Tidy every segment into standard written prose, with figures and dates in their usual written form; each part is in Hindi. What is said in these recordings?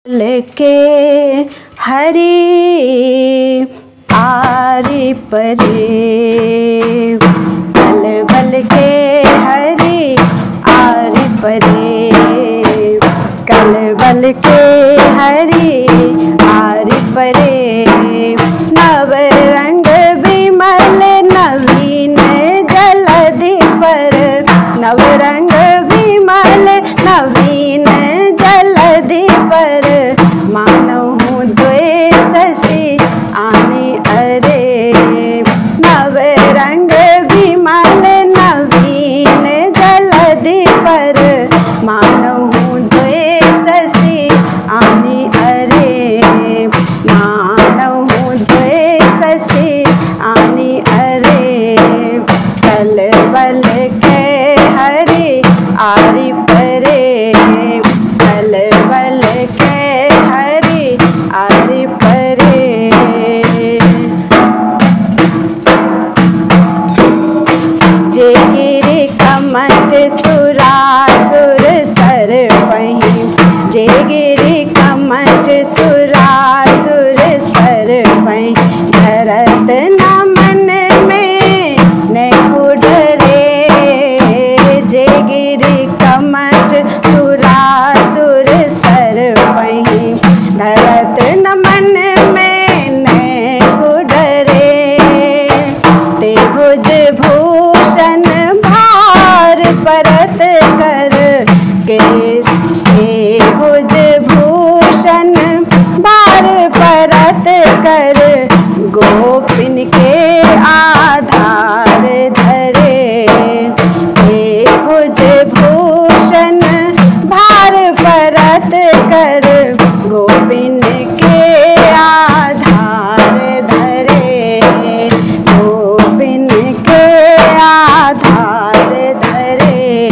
के हरि आरि परे, बल बल के हरि आरि परे, कल बल के हरि आरि परे। नव रंग विमल नवीन जलधि पर, नव रंग विमल नवीन जलधि पर, मानहु द्वेषसी आनि अरे। नव रंग विमल नवीन जलधि पर, मानहु द्वेषसी आनि अरे, मानहु द्वेषसी आनि अरे। कल बल के हरि आरि परे, कल बल के हरि आरि परे। जे गिरि कमठ सुरासुर सर पहि, जे गिरि कमठ सुरासुर सर पहि, धरत नमन में नेकुड रे। जे गिरि कमठ सुरासुर सर पहि, धरत नमन में नेकुड रे। ते भुज भूषण भार परत कर के, ते भुज भूषण भार परत कर, गोपिन के आधार धरे। ते भुज भूषण भार परत कर, गोपिन के आधार धरे, गोपिन के आधार धरे।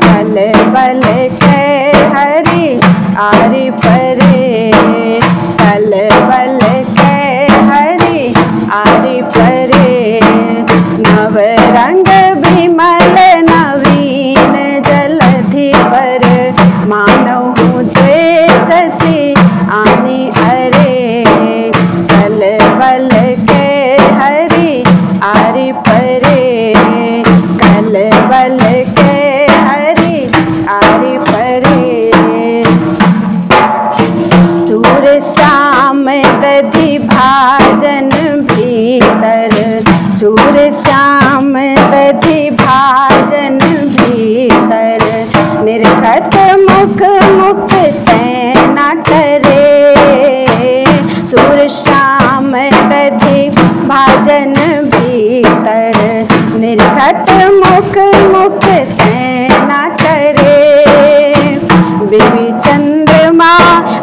कल बल के हरि आरि परे, कल बल के हरि आरि परे। नव रंग विमल नवीन जलधि पर, मानहु द्वेषसी आनि अरे। कल बल के हरि आरि परे, कल बल के हरि आरि परे। सूर श्याम दधि भाजन भीतर, सूर श्याम दधि भाजन भीतर, निर्खत मुख मुख तैना करे। सूर श्याम दधि भाजन भीतर, निर्खत मुख मुख तैना करे। बिवि चंद्रमा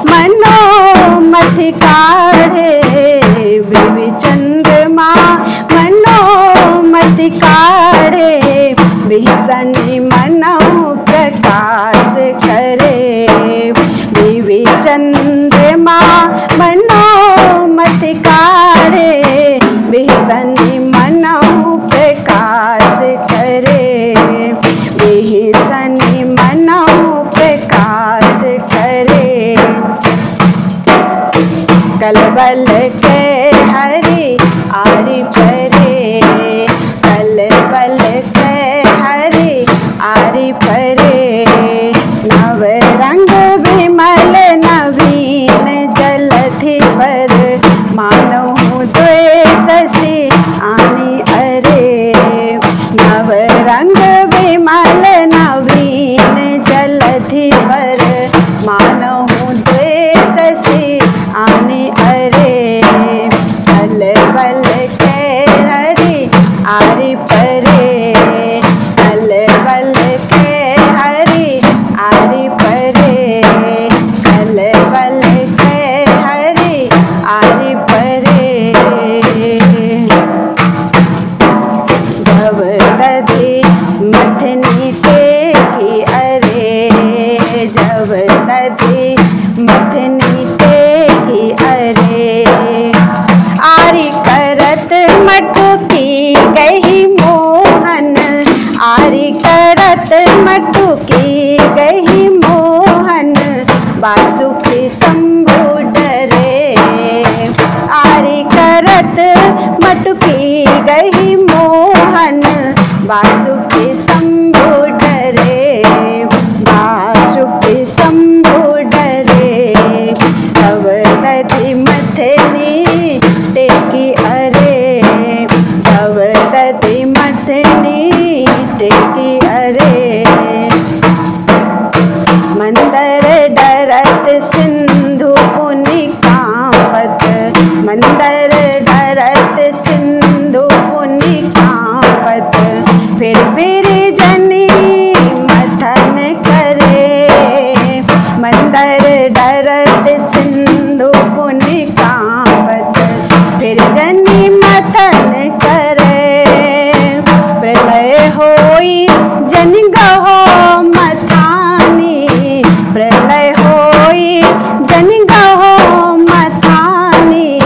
मनोमथि काढ़े, बिवि चंद्रमा मनोमथि काढ़े, बिहसनि मनहु प्रकाश करे। बिवि चंद्रमा मनोमथि काढ़े, बिहसनि मनहु प्रकाश करे, बिहसनि मनहु प्रकाश करे। कल बल के हरि आरि परे, कल बल के हरि आरि परे। नव रंग विमल नवीन जलधि पर, मानहु द्वेषसी आनि अरे। नव रंग विमल नवीन जलधि पर, मानहु द्वेषसी आनि अरे। कल बल के शंभु डरे। आरी करत मटुकी गही मोहन, वासुकी शंभु डरे, वासुकी शंभु डरे। तब दधि मथनी टेकी अरे, तब दधि मथनी टेकी अरे। मंदर डरत सिंधु पुनि कांपत, मंदर डरत सिंधु पुनि कांपत। फिर जनी मथन करे, मंदर डरत सिंधु पुनि कांपत। फिर जनी मथन करे, प्रलय होई जन गहो मथानी, प्रलय होई जन गहो मथानी।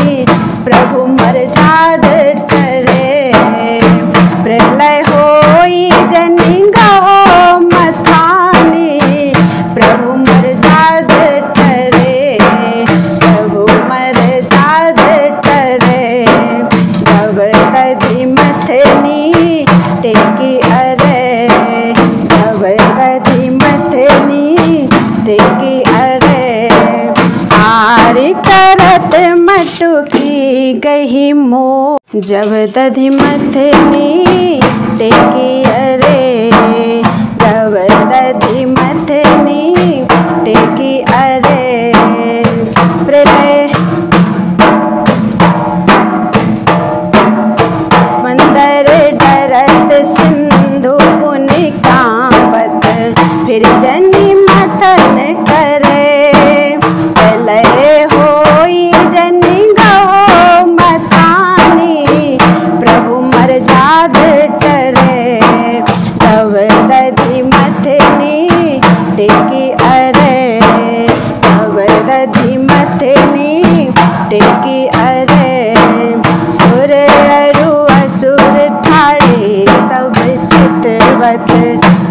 प्रभु मर्याद करे, प्रलय होई जन गहो मथानी। प्रभु मर्याद करे, प्रभु मर्याद करे। तब दधि मथनी टेकी अरे, तब दधि मथनी टेकी अरे। आरी करत मटुकी गही मो, जब दधि मथनी टेकी अरे, जब दधि मथनी टेकी अरे। प्रलय मंदर डरत सिंधु पुनि कांपत। फिर जनी मथन करे, प्रलय होई जनी गहो मथानी। प्रभु मर्याद करे, तब दधि मथनी टेकी अरे, तब दधि मथनी टेकी अरे। सुर अरु असुर ठाड़े सब चितवत,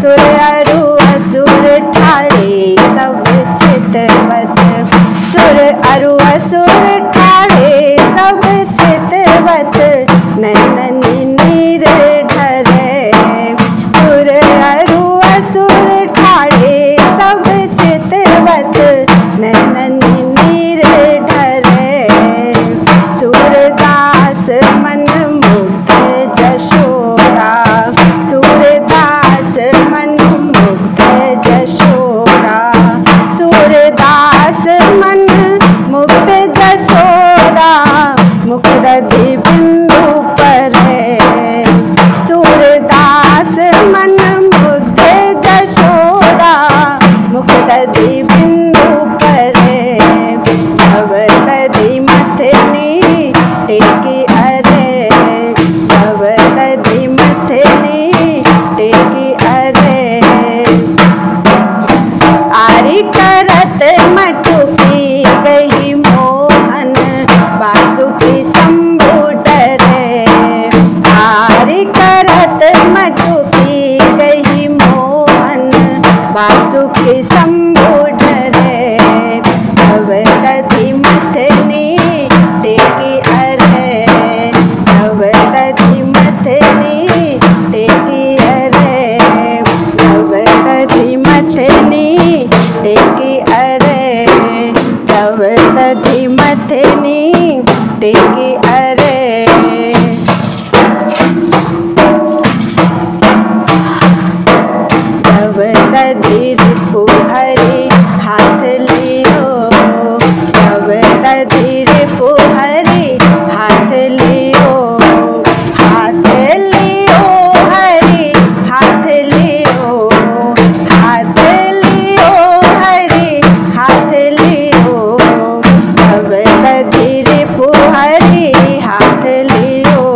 सुर अरु असुर ठाड़े सब चितवत। सुर अरु असुर ठाड़े सब चितवत, नैननी नीर ढरे। सुर अरु असुर ठाड़े सब चितवत, नैननी नीर ढरे। सूरदास मन मुग्ध जशोदा, सूरदास मन मुग्ध जशोदा। सूरदास मन मुग्ध जशोदा, मुख दधि बिंदु परे। सूरदास मन मुग्ध जशोदा, मुख दधि बिंदु परे। तब दधि मथनी टेकी अरे, तब दधि मथनी टेकी अरे। आरी करत मटुकी गही मोहन, वासुकी शंभु डरे। आरी करत मटुकी गही मोहन, वासुकी शंभु डरे। तब दधि मथनी टेकी अरे, तब दधि मथनी टेकी अरे, तब दधि मथनी टेकी अरे, तब दधि मथनी टेकी अरे। तब दधि रिपु हरि हाथ लियो, तब दधि रिपु हरि हाथ लियो। हाथ लियो हरि हाथ लियो, हाथ लियो हरि हाथ लियो। तब दधि रिपु हरि हाथ लियो,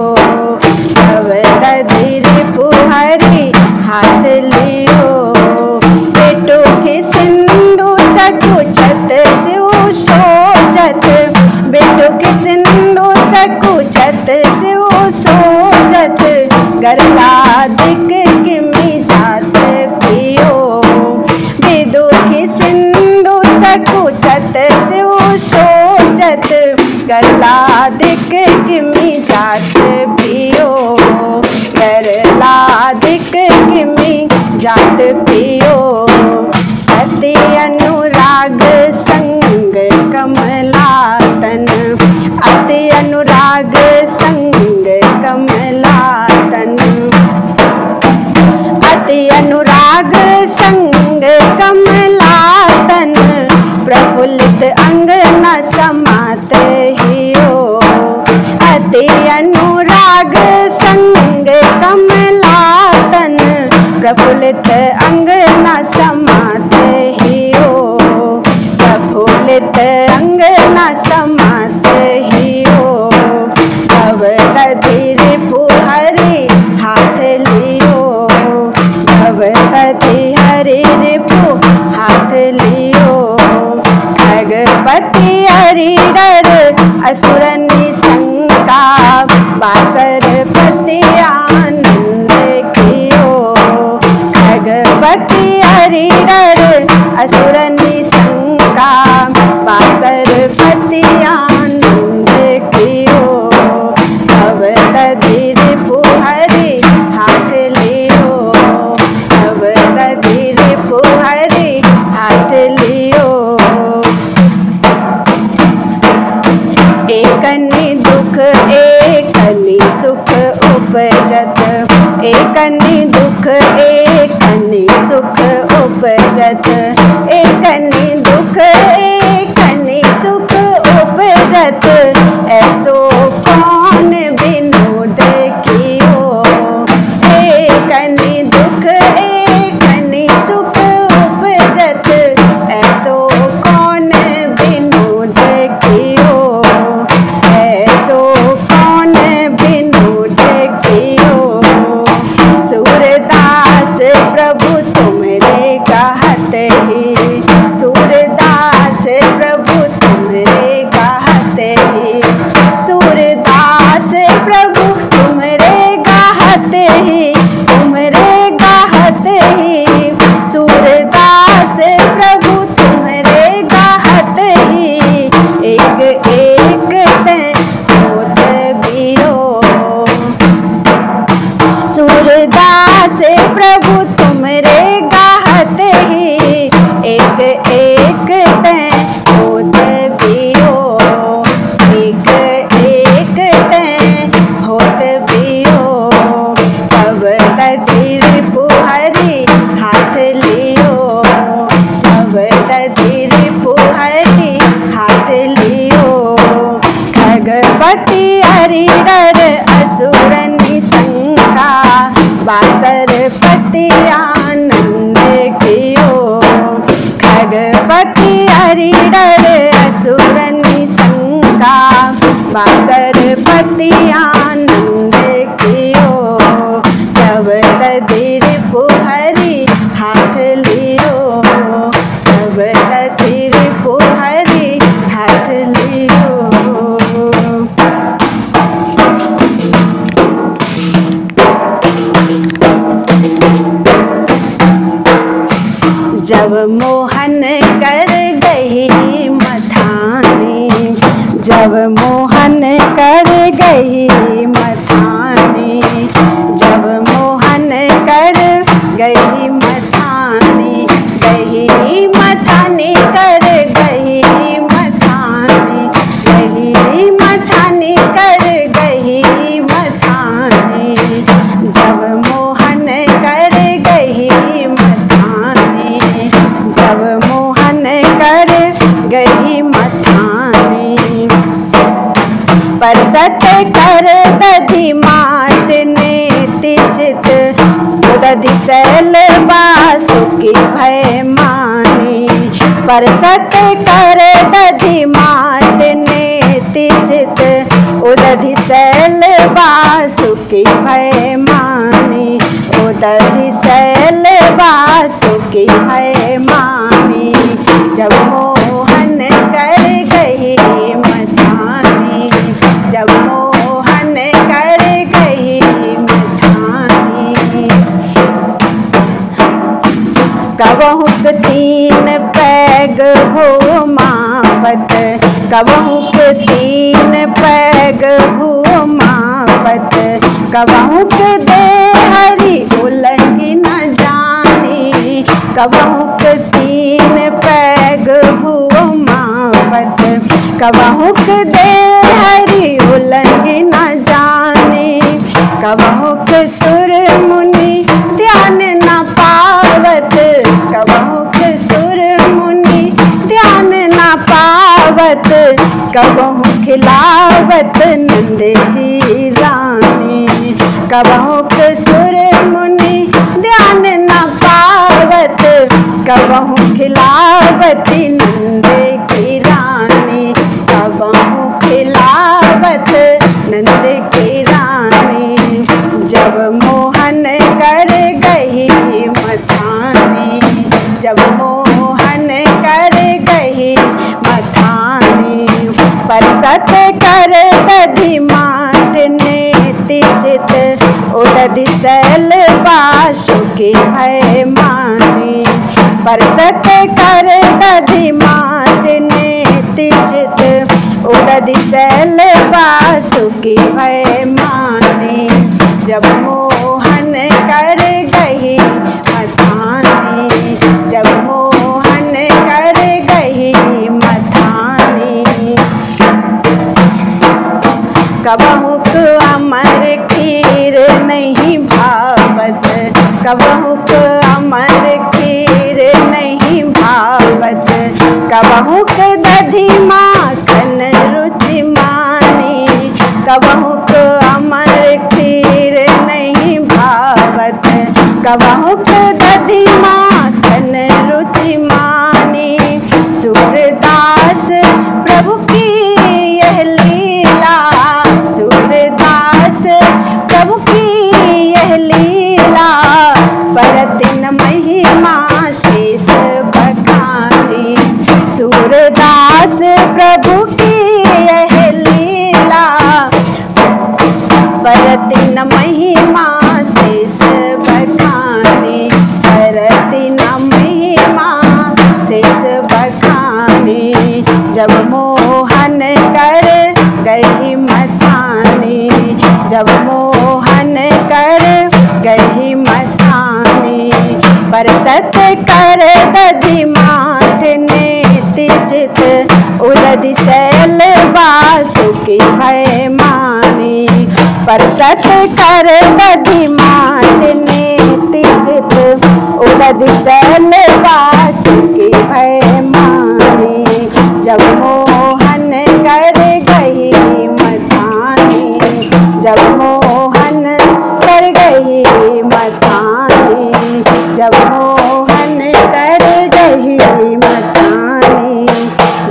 तब दधि रिपु हरि हाथ लियो। पेटो के सिंधु सकुचत शिव सोचत, बेटो के सिंधु सकुचत शिव सोचत। गर्भाधिक किमि जात पियो, वेदों के सिंधु सकुचत शिव सोचत करला दिक किमी जात पियो, करला दिक किमी जात पियो। अति अनुराग संग कमलातन, अति अनुराग संग कमलातन, अति अनुराग संग कमलातन, प्रफुल्लित अंग न समात हियो। अति अनुराग संग कमलातन, प्रफुल्लित अंग न समात हियो, प्रफुल्लित अंग न समात हियो। तब तधीर पुहरी हाथ लियो, तब तधीर रिपु हाथ लियो। खगपति हरिडर असुर निशंका, बासर पति आनंद कियो। खगपति हरिडर असुर निशंका, बासर पति आनंद कियो। तब तधीर पुहरी हाथ लियो, तब तधीर पुहरी हाथ लियो। एकनि दुख एकनि सुख उपजत, एकनि दुख एकनि सुख उपजत, एकनि दुख एकनि सुख उपजत। ऐसो कौन विनोद कियो, एकनि दुख एकनि सुख उपजत। ऐसो कौन विनोद कियो, ऐसो कौन विनोद कियो। सूरदास प्रभु तुमरे कहत ही, सूरदास प्रभु तुमरे कहत ही, सूरदास प्रभु तुमरे कहत ही, तुमरे कहत ही। सूरदास प्रभु तुमरे कहत ही, एक एक तैं होत बियो। सूरदास प्रभु तुमरे कहत ही, एक एक तैं होत बियो, एक एक तैं होत बियो। तब तधीर पुहरी हाथ लियो, तब तधीर पुहरी हाथ लियो। खगपति हरिडर असुर निशंका, बासर पति आनंद कियो। खगपति हरिडर असुर निशंका, बासर पति आनंद कियो। तब तधीर पुहरी हाथ लियो, तब तधीर पुहरी हाथ लियो। जब मोहन कर गई मथानी, जब मोहन कर गई मथानी, जब मोहन कर गई मथानी, गई मथानी कर गई मथानी, गई मथानी कर गई मथानी। जब मोहन कर गई मथानी, जब मोहन कर गई मथानी। परसत कर दधि माट ने तिचित, दधि शैल बासुकी भय मानी। परसत कर दधि माट ने तिचित, दधि शैल बासुकी भय मानी। दधि शैल बासुकी भय मानी। जब मोहन कर गई मथानी, जब मोहन कर गई मथानी। कबहुक तीन पैग हो मापत, कबहुक तीन पैग भूमापत, कबहुक दे हरि उलंघी न जानी, कबहुक तीन पैग भूमापत, कबहुक दे हरि उलंघी न जानी, कबहुक सुर मुनि ध्यान न पावत, कबहुक सुर मुनि ध्यान न पावत, कबहु खिलावत नंद की रानी, कबहुक सुर मुनि ध्यान न पावत, कबहु खिलावत नंद की रानी, कबहु खिलावत नंद की रानी। जब मोहन कर गई मथानी, जब मोहन कर गई मथानी, परसत कर दधि माट नेति चित, उदधि सैल बासुकी भय मानी, परसत कर दधि माट नेति चित, उदधि सैल बासुकी भय मानी। जब मोहन कर गई मथानी, जब मोहन कर गई मथानी, कबहुक अमर खीर नहीं भावत, कबहुक अमर खीर नहीं भावत, कबहुक दधि माखन रुचि मानी, कबहुक अमर खीर नहीं भावत, कबहुक दधि माखन रुचि मानी। सूरदास प्रभु की यह लीला, सूरदास प्रभु की यह लीला, परतिन महिमा शेष बखानी, सूरदास प्रभु की यह लीला, परतिन महिमा शेष बखानी, परतिन महिमा शेष बखानी। जब मोहन कर गई मथानी, जब मोहन कर गई मथानी, परसत कर दधि माट नेति चित, उदधि सैल बासुकी भय मानी, परसत कर दधि माट नेति चित, उदधि सैल बासुकी भय मानी। जब मोहन कर गई मथानी, जब मोहन कर गई मथानी, जब मोहन कर गई मथानी,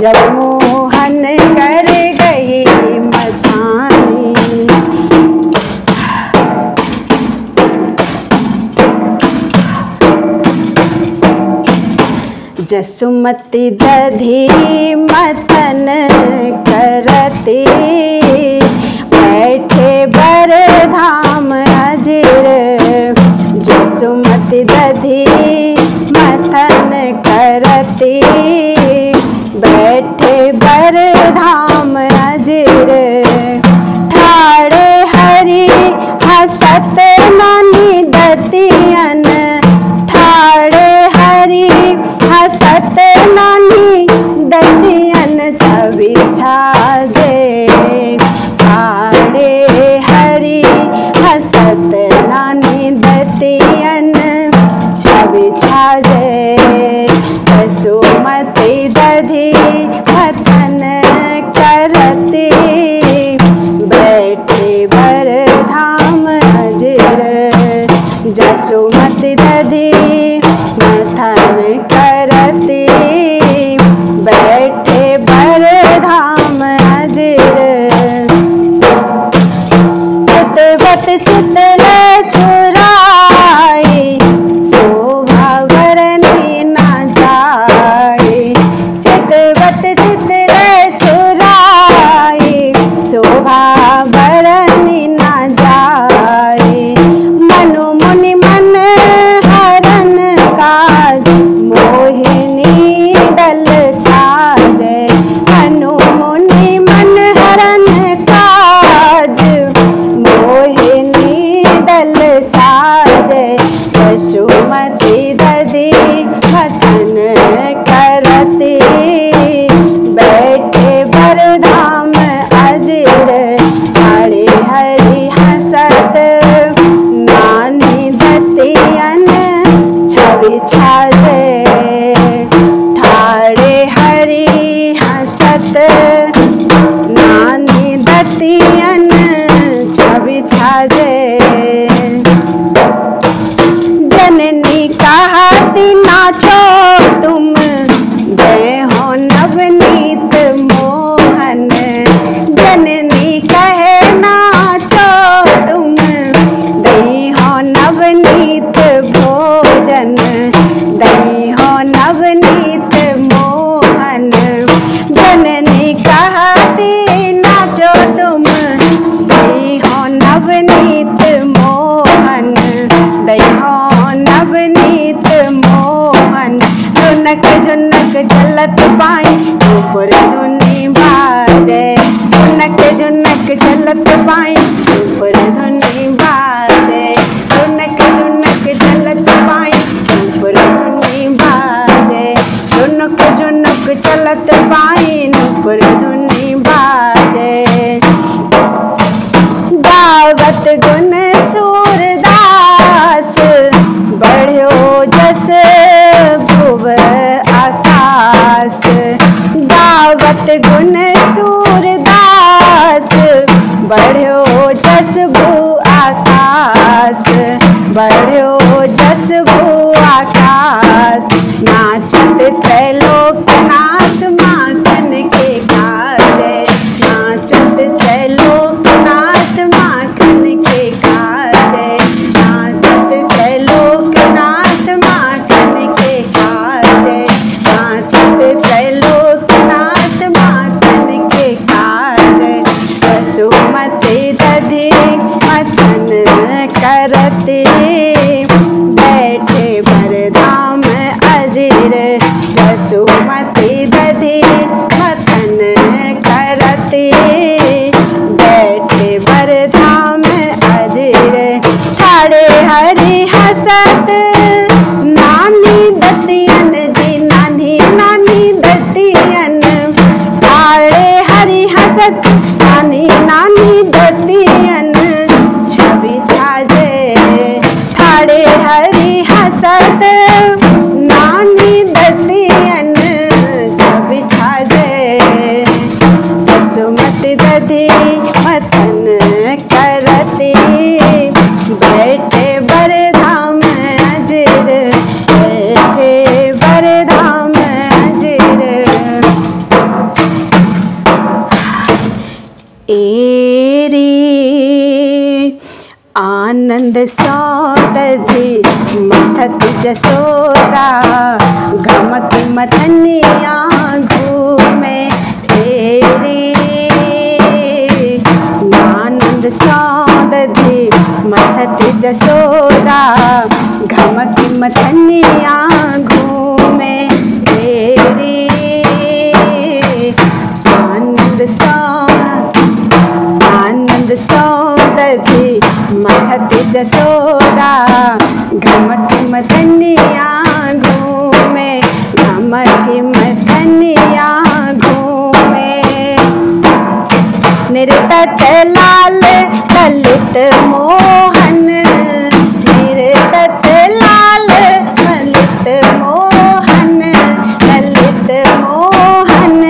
जब मोहन कर गई मथानी। जसुमती दधि मथन करती, बैठे बर धाम अजिर, जसुमती दधि मथन करती, बैठे बर धाम अजिर, ठाड़े हरि हसत नानी दतियन, ठाड़े हरि हसत नानी दतियन, छवि छाजे ठाड़े हरि हसत नानी दतियन, छवि छाजे। जसुमती दधि मथन करती, बैठे बर धाम अजिर, जसुमती दधि मथन करती, बैठे बर धाम करत नानी दतियन छवि छाजे। जननी कहती नाचो तुम जय हो नवनीत मोहन। जननी कहे नाचो तुम दही हो नवनीत भोजन। दही हो नवनीत मोहन। जननी कहती नाचो तुम दही हो नवनीत मोहन। दही हो नवनीत मोहन। झुनक झुनक चलत पाई ऊपर धुनी बाजे। झुनक झुनक चलत पाई ऊपर धुनी बाजे। झुनक झुनक चलत पाई ऊपर धुनी बाजे। झुनक झुनक चलत पाई ऊपर धुनी बाजे। गावत गुण सूरदास बढ़्यो जस भुव आकाश। गावत गुण सूरदास बढ़्यो जस भू आकाश। बढ़्यो जस भू आकाश। नाचत त्रैलोकनाथ माखन के काजे। नाचत त्रैलोकनाथ माखन के काजे। नाचत त्रैलोकनाथ माखन के काजे। नाचत त्रैलोकनाथ माखन के काजे। वसुमती दधि मथन करते बैठे बरधाम अजीर। वसुमती दधि मथन करते बैठे बरधाम अजीर। ठाड़े हरि हसत नानी दतियन जी नानी नानी दतियन। ठाड़े हरि हसत नानी नानी दतियन छवि छाजे। ठाड़े हरि हसत नानी दतियन छवि छाजे। वसुमती दधि मथन करते बैठे बरधाम अजीर। बैठे बरधाम अजीर। एरी आनंद सौदधि मथत जसोदा। घमक मथनिया घूमे तेरी। आनंद सौदधि मथत जसोदा। घमक मथनिया घूमे तेरी। आनंद सौदधि मथत जसोदा। घमक मथनिया घूमे। घमक मथनिया घूमे। निर्तत लाल ललित मोहन। निर्तत लाल ललित मोहन। ललित मोहन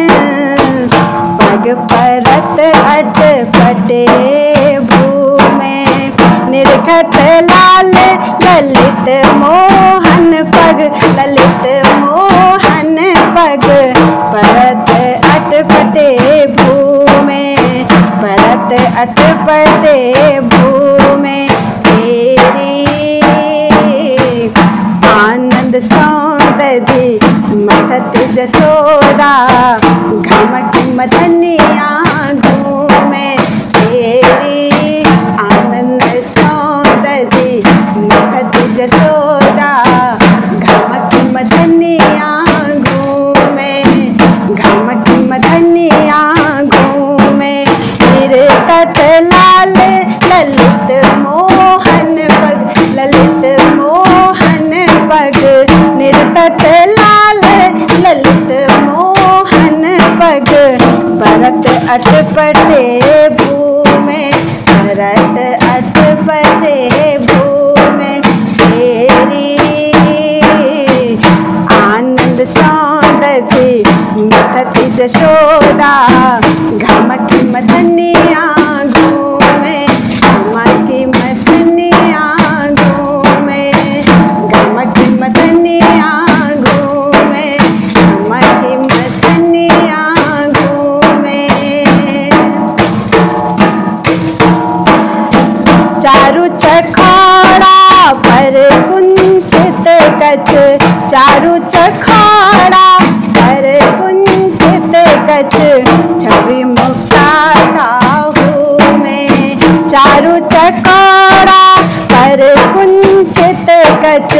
पग परत अटपटे भूमे। निर्खत लाल ललित मोहन पग। ललित मोहन पग परत अटपटे भूमे। परत अटपटे भूमे तेरी। आनंद सौदधि मथत जसोदा। घमक मथनिया घूमे तेरी। आनंद सौदधि मथत जसोदा। घमक मथनिया घूमे। घमक मथनिया घूमे। निर्तत लाल ललित मोहन पग। ललित मोहन पग। निर्तत लाल ललित मोहन पग। परत अटपटे भूमे। परत अटपटे भूमे तेरी। आनंद सौदधि मथत जशोदा घमकी मदनिया घूमे, घमकी मदनिया घूमे, घमकी मदनिया घूमे, घमकी मदनिया घूमे। चारु चखोड़ा पर कुंचित कच, चारु चखोड़ा पर कुंचित कच, छवि मुक्ता ताहू में। चारु चखोड़ा पर कुंचित कच,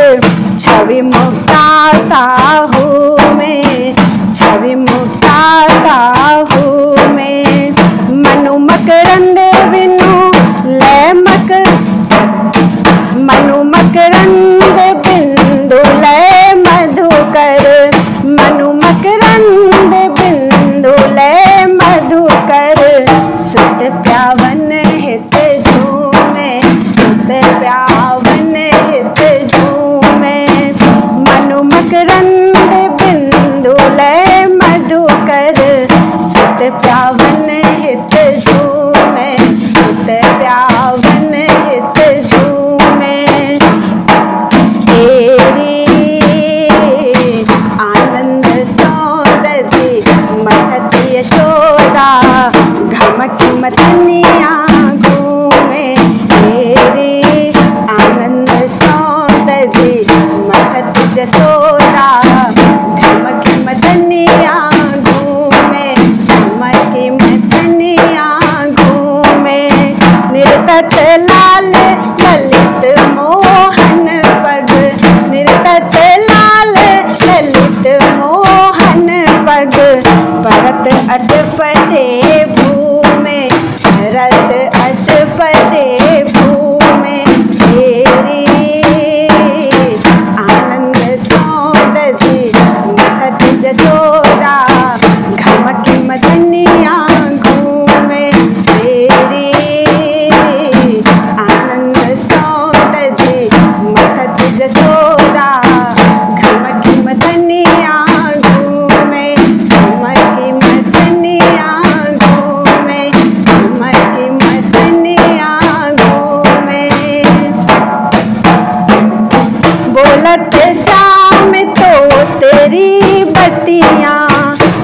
छवि मुक्ता ताहू में, छवि मुक्ता ताहू में। मनु मकरंद बिनु लय मक, मनु मकरंद बिंदु लय मधुकर, मनु मकरंद बिंदु लय मधुकर। सुत प्यावन हित झूमे, सुत प्यावन हित झूमे, मनु मकरंद बिंदु लय मधुकर। सुत प्यावन हित झूमे, सुत प्यावन हित झूमे। तेरी आनंद सौंदर्य महत यशोदा घमकी मदनिया घूमे। तेरी आनंद सौंदर्य महत यशोदा घमकी मदनिया घूमे, घमकी मदनिया घूमे। निर्तत लाल ललित मोहन पग, निर्तत लाल ललित मोहन पग। भरत अटपटे भूमे, भरत अटपटे भूमे। तेरी आनंद सौंदर्य महत यशोदा घमकी मदनिया घूमे। तेरी आनंद सौंदर्य महत यशोदा घमकी मदनिया घूमे, घमकी मदनिया घूमे, घमकी मदनिया घूमे। बोलत श्याम तो तेरी बत्तियाँ,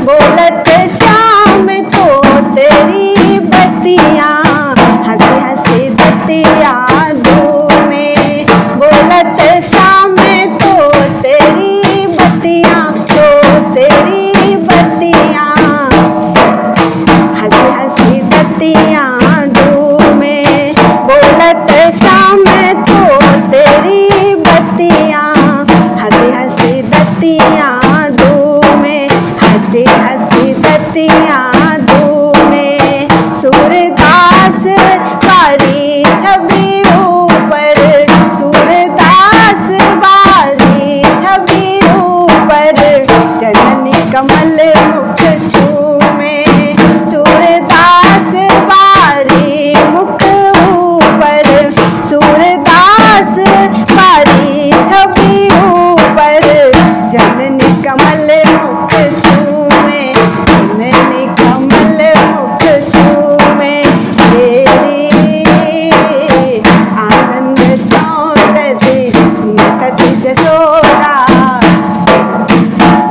बोलत श्याम तो तेरी बत्तियाँ, हंसी हंसी बत्तियाँ धूमे। बोलत श्याम तो तेरी बत्तियाँ, तो तेरी बत्तियाँ, हंसी हंसी बत्तियाँ धूमे। बोलत श्याम तो तेरी बत्तियाँ, हंसी हंसी बत्तियाँ धूमे, हंसी हंसी बत्तियाँ धूमे। सूरदास बारी छवि ऊपर, सूरदास बारी छवि ऊपर। जननी कमल मुख झूमे, सूरदास बारी मुख ऊपर, सूरदास बारी छवि ऊपर। जननी कमल मुख झूमे, जननी कमल मुख झूमे। तेरी आनंद सौंदर्य महत यशोदा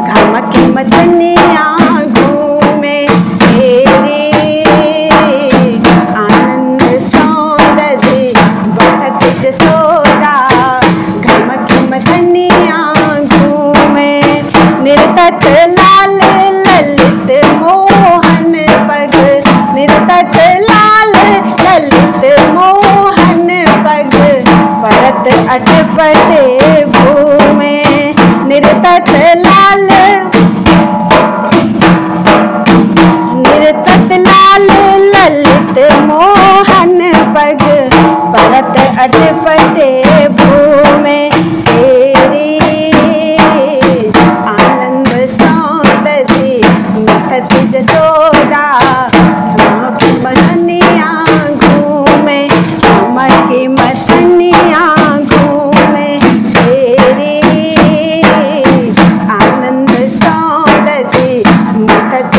घमकी मदनिया घूमे। तेरी आनंद सौंदर्य महत यशोदा घमकी मदनिया घूमे। निर्तत लाल ललित मोहन पग, निर्तत लाल ललित मोहन पग। भरत अटपटे भूमे, निर्तत लाल, निर्तत लाल ललित मोहन पग। भरत अटपटे भूमे। तेरी आनंद सौंदर्य महत यशोदा घमकी मदनिया घूमे, घमकी मदनिया घूमे। तेरी आनंद सौंदर्य महत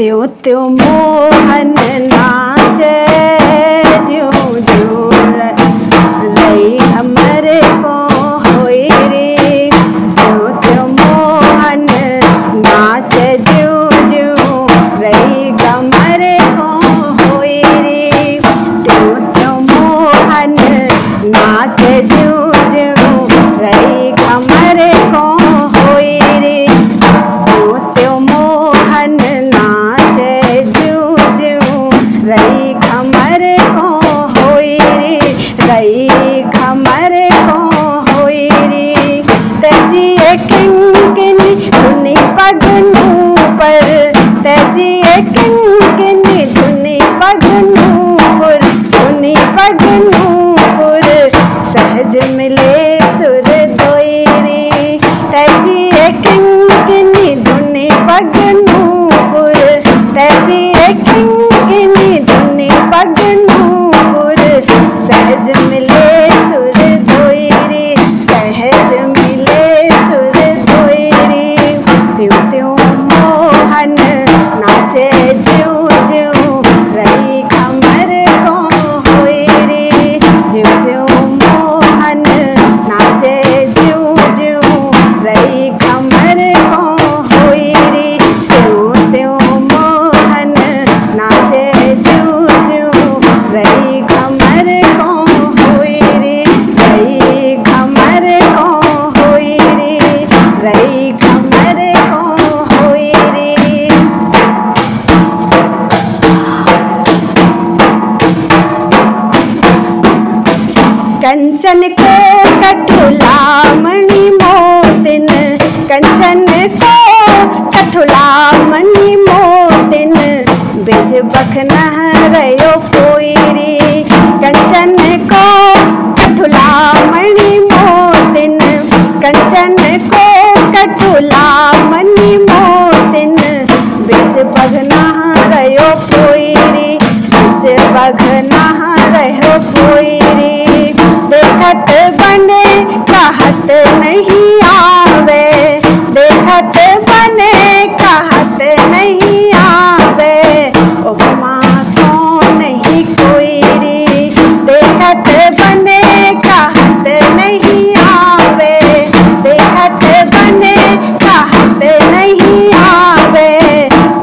त्यों त्यों मोहन नाचे ज्यों ज्यों रही हमरे को होई रे। त्यों त्यों मोहन नाचे ज्यों ज्यों रही हमरे को होई रे। त्यों त्यों मोहन नाचे ज्यों ज्यों रही हमरे को होई रे। त्यों त्यों मोहन नाचे ज्यों ज्यों रही हमरे को होई रे। रही हमरे को होई रे। तैसी एक किंकिनी धुनी पगनू पर, तैसी एक किंकिनी धुनी पगनू पर, धुनी पगनू पर सहज मिले सुर धोई रे। तैसी एक किंकिनी धुनी पगनू पर, तैसी एक किंकिनी धुनी पगनू पर सहज मिले सुर धोई रे। सहज मिले सुर धोई रे। त्यों त्यों मोहन नाचे ज्यों ज्यों रही हमरे को होई रे। ज्यों ज्यों मोहन नाचे ज्यों ज्यों रही हमरे को होई रे। त्यों त्यों मोहन नाचे ज्यों ज्यों रही हमरे को होई रे। रही हमरे को होई रे। रही हमरे को होई रे। कंचन को कठुला मणि मोतिन, कंचन को कठुला मणि मोतिन बिज बखना रयो कोई रे। कंचन को कठुला मणि मोतिन, कंचन को कठुला मणि मोतिन बिज बखना रयो कोई रे। बिज बखना रयो कोई रे। देखत बने कहत नहीं आवे, देखत बने कहत नहीं आवे। उपमा तो नहीं कोई रे। देखत बने कहत नहीं आवे, देखत बने कहत नहीं आवे।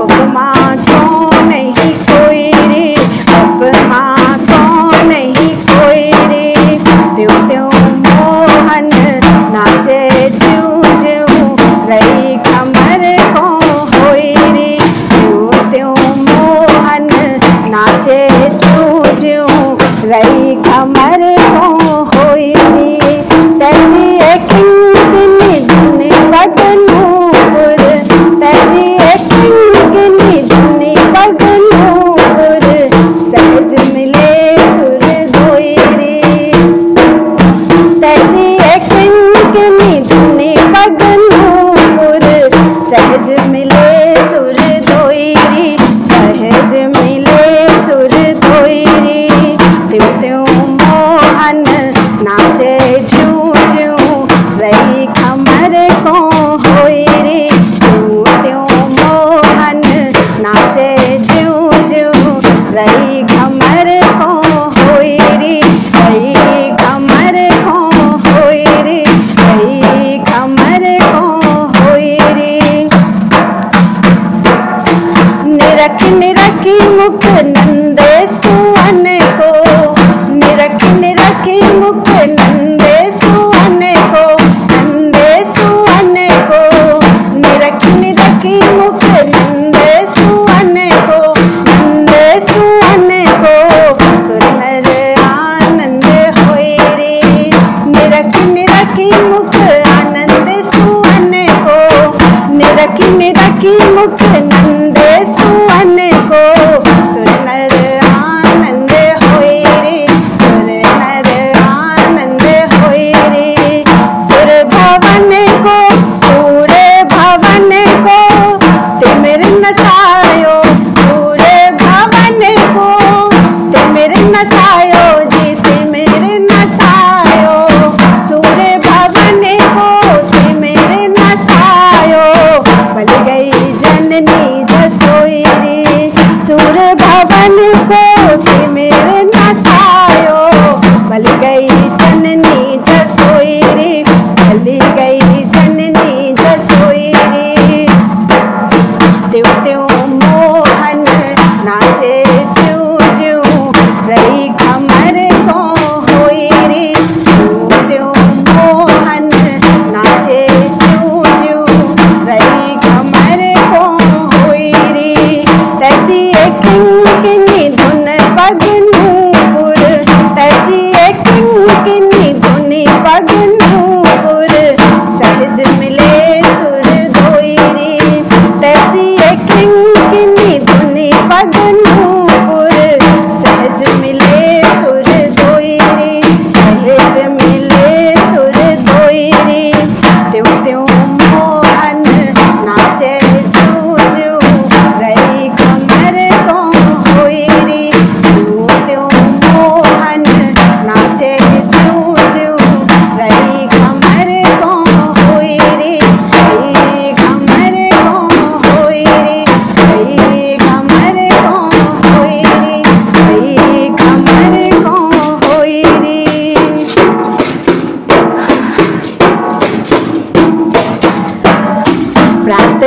उपमा तो नहीं कोई रे। उपमा तो नहीं कोई रे। त्यों त्यों मोहन नाचे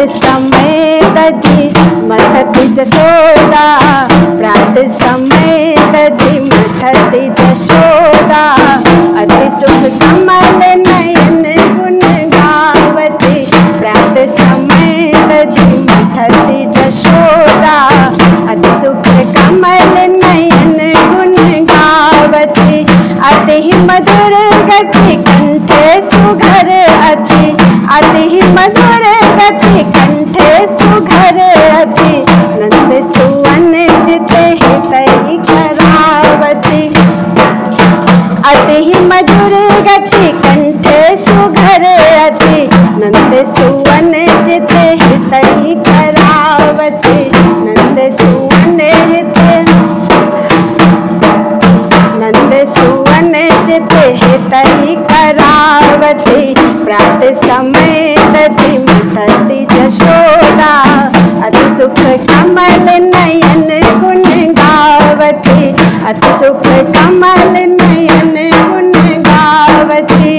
समय तजी मथति जसोदा, प्रात समय तजी मथति जशोदा। अति सुख कमल नयन गुण गावती, प्रात समय तजी मथति जशोदा। अति सुख कमल नयन गुण गावती, अति मधुर गति कंठे सुघर अति, अति मधुर गति कंठे सुघर अति। नंद सुवन जिते हितै करावती, अति मधुर गति कंठे सुघर अति। नंद सुवन जिते हितै करावती, नंद सुवन हिते, नंद सुवन जिते हितै करावती। प्रात समय तजी मथति जशोदा, अति सुख कमल नयन गुण गावती, अति सुख कमल नयन गुण गावती।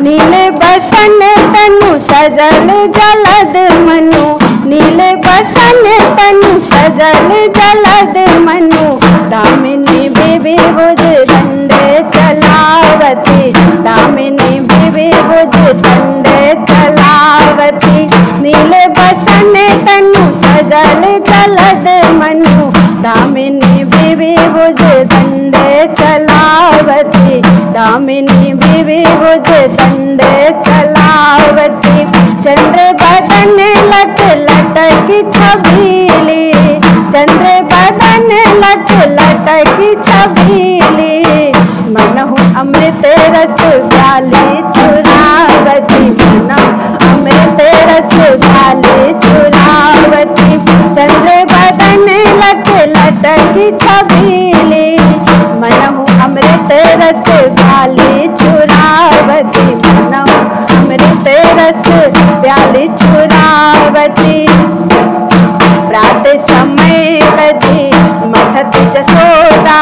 नीले बसन तनु सजल जलद मनु, नीले बसन तनु सजल जलद मनु। दामिनी बिबि भुज दंडे चलावती, दामिनी बिबि भुज दंडे चलावती। नीले बसन तनु सजल जलद मनु, दामिनी बिबि भुज दंडे चलावती, दामिनी बिबि भुज दंडे चलावती। चंद्र बदन लट लटकी छबीली, चंद्र बदन लट लटकी छबीली। मनहु अमृत रस गाली चुरावती, मनहु अमृत रस गाली चुरावती। चंद्र बदन लट लटकी छबीली, मनहु अमृत रस गाली चुरावती, मनहु अमृत रस प्याली चुरावती। प्रात समय तजी मथति जसोदा,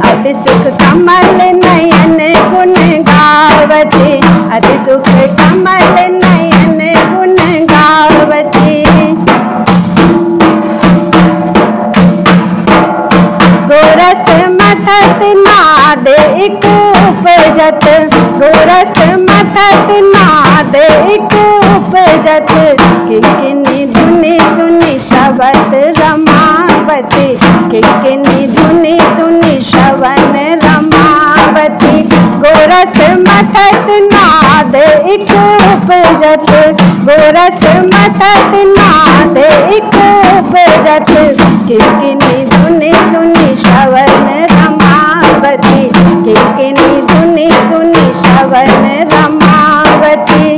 अति सुख कमल नयन गुण गावती, अति सुख कमल नयन गुण गावती। गोरस मथत नाद एक उपजत, गोरस मथत नाद एक उपजत। किंकिनी धुनि सुनि शबद रमावती, किंकिनी धुनि सुनि शवन रमावती। गोरस मथत नाद एक उपजत, गोरस मथत नाद एक उपजत। किंकिनी धुनि सुनि शवन रमावती, किंकिनी धुनि सुनि शवन रमावती।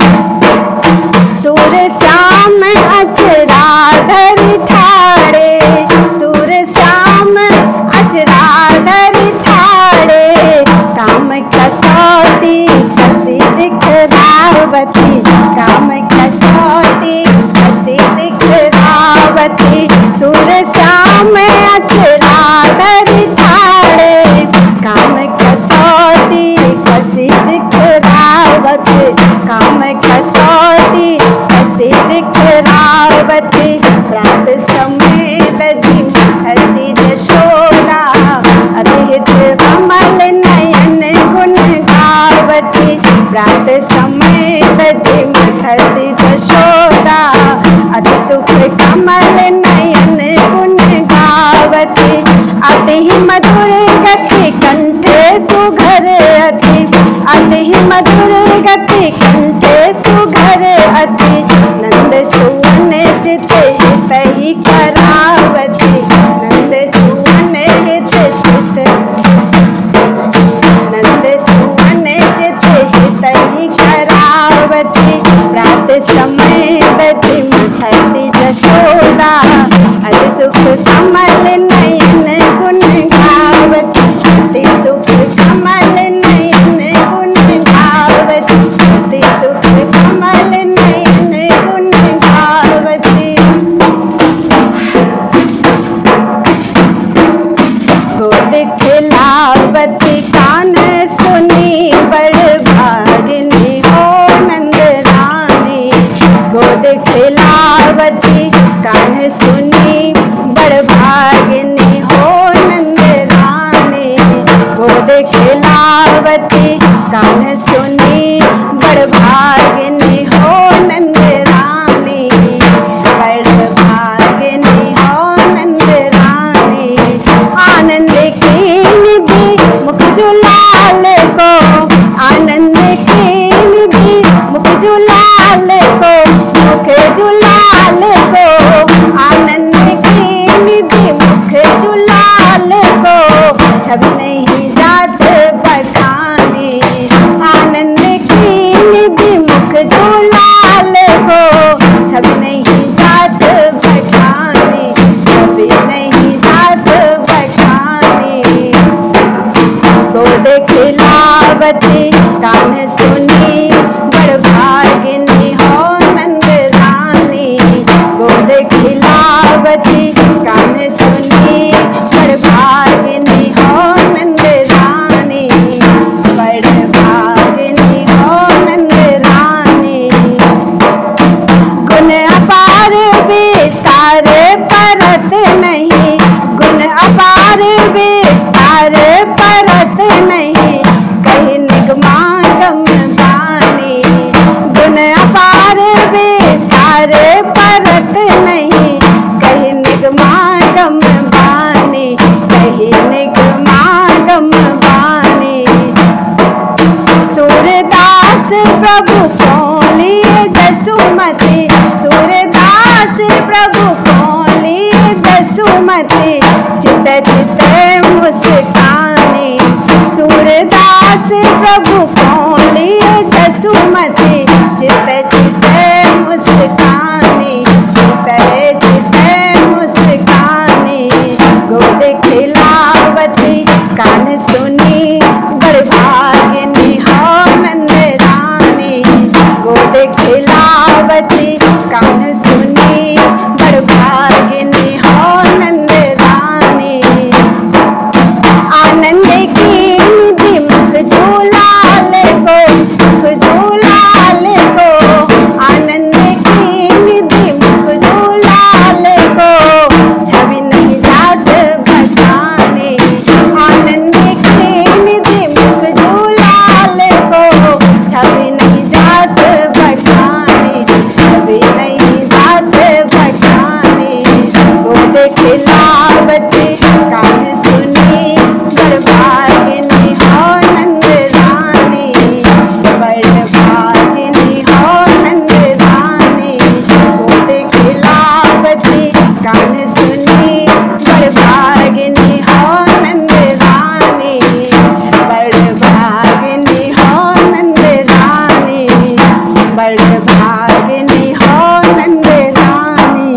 सूर श्याम अचरा धरि ठाड़े, सूर श्याम अचरा धरि ठाड़े। काम कसौटी कसी दिखरावती, काम कसौटी कसी दिखरावती। सूर श्याम अचरा धरि ठाड़े, काम कसौटी कसी दिखरावती, काम कसौटी कसी दिखरावती। प्रात समय तजी मथति जशोदा, अतिहित कमल नयन गुण गावती। प्रात समय तजी मथति जशोदा, अति सुख कमल नयन गुण गावती। अति मधुर गति कंठे सुघर अति, अति मधुर गति कंठे सुघर अति। नंद सुवन जिते हितै करावती, नंद सुवन जिते हित, नंद सुवन जिते हितै करावती। प्रात समय तजी मथति जशोदा, अति सुख कमल नयन गुण गावती, अति सुख कमल नयन गुण गावती, अति सुख कमल नयन गुण गावती। गोद खिलावती कान सुनी बड़ भागिनी, गोद खिलावती कान्ह सुनी बड़ भागिनी हो नंद रानी, बड़ भागिनी हो नंद रानी। आनंद की निधि मुख जुलाल को, आनंद की निधि मुख जुलाल को, मुख जुलाल को, आनंद की निधि मुख जुलाल को, छवि नहीं जात बखानी। आनंद की निधि मुख जुलाल को, छवि नहीं जात बखानी, छवि नहीं जात बखानी। गोद खिलावती कान्ह सुनी बड़ भागिनी हो नंद रानी, गोद खिलावती कान्ह सुनी बड़ भागिनी हो नंद रानी, बड़ भागिनी हो नंद रानी। गुण अपार विस्तार परत नहीं, गुण अपार विस्तार परत नहीं, कहीं निगमागम बानी। गुण अपार विस्तार परत नहीं, कहीं निगमागम बानी, कहीं निगमागम बानी। सूरदास प्रभु को लिए जसुमती, सूरदास प्रभु को लिए जसुमती, चित चित मुस्कानी। सूरदास प्रभु को लिए जसुमती, चित चित मुस्कानी, चित चित मुस्कानी। गोद खिलावती कान्ह सुनी बड़ भागिनी हो नंद रानी, गोद खिलावती कान्ह सुनी बड़ भागिनी हो नंद रानी। आनंद की निधि मुख जुलाल को, मुख जुलाल को, आनंद की निधि मुख जुलाल को, छवि नहीं जात बखानी। आनंद की निधि मुख जुलाल को, छवि नहीं जात बखानी, छवि नहीं जात बखानी। गोद खिलावती कान्ह सुनी बड़ भागिनी हो नंद रानी, बड़ भागिनी हो नंद रानी। गोद खिलावती कान्ह सुनी बड़ भागिनी हो नंद रानी, बड़ भागिनी हो नंद रानी, बड़ भागिनी हो नंद रानी,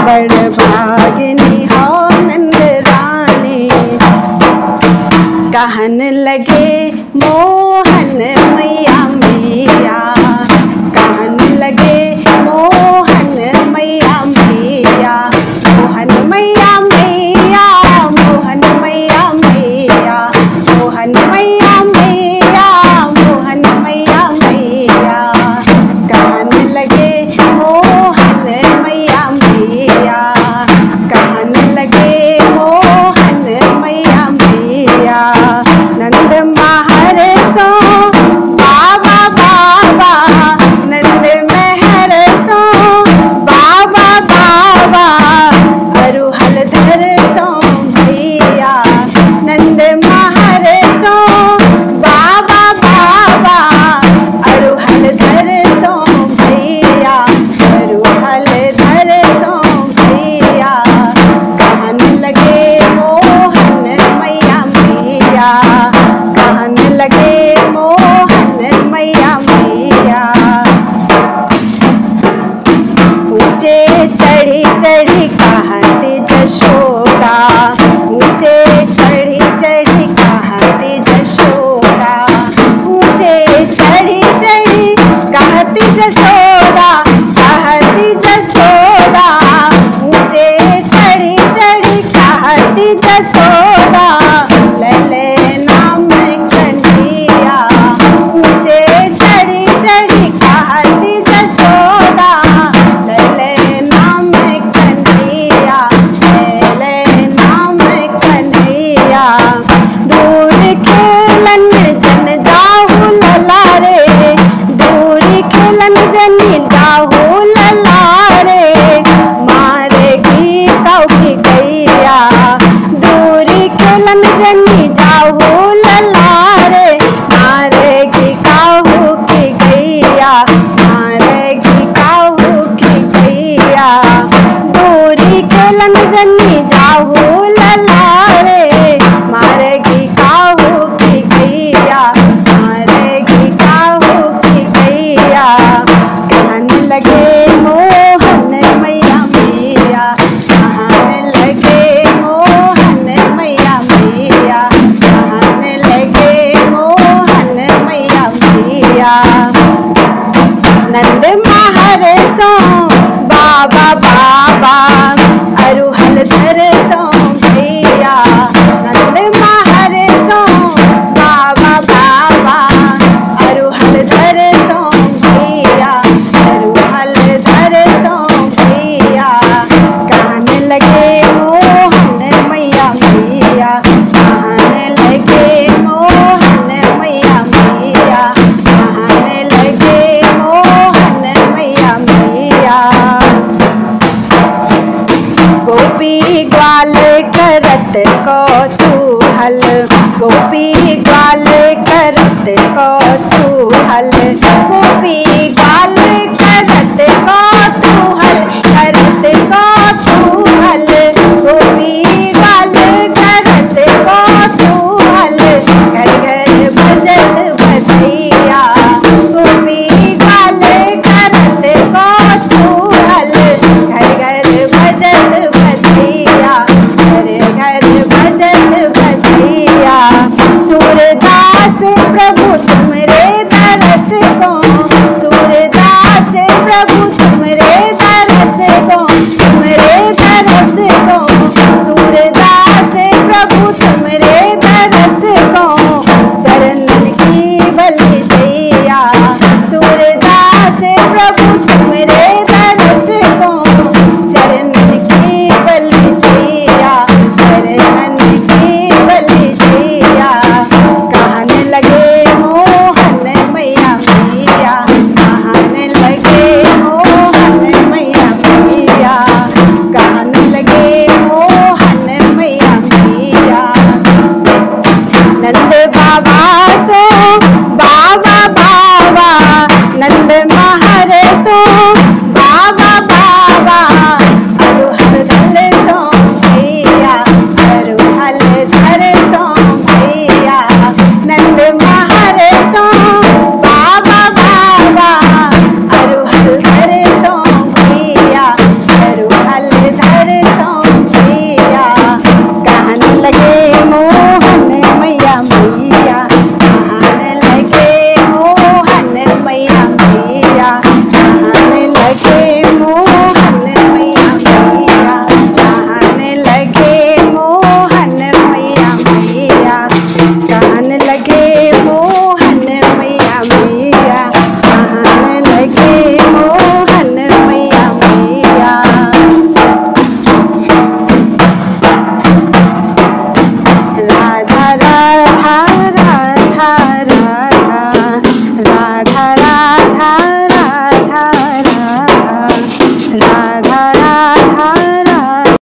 बड़ भागिनी हो नंद रानी। कहन लगे मोहन मैया मैया, कहन लगे मोहन मैया मैया, मोहन मैया मैया, मोहन मैया मैया, मोहन मैया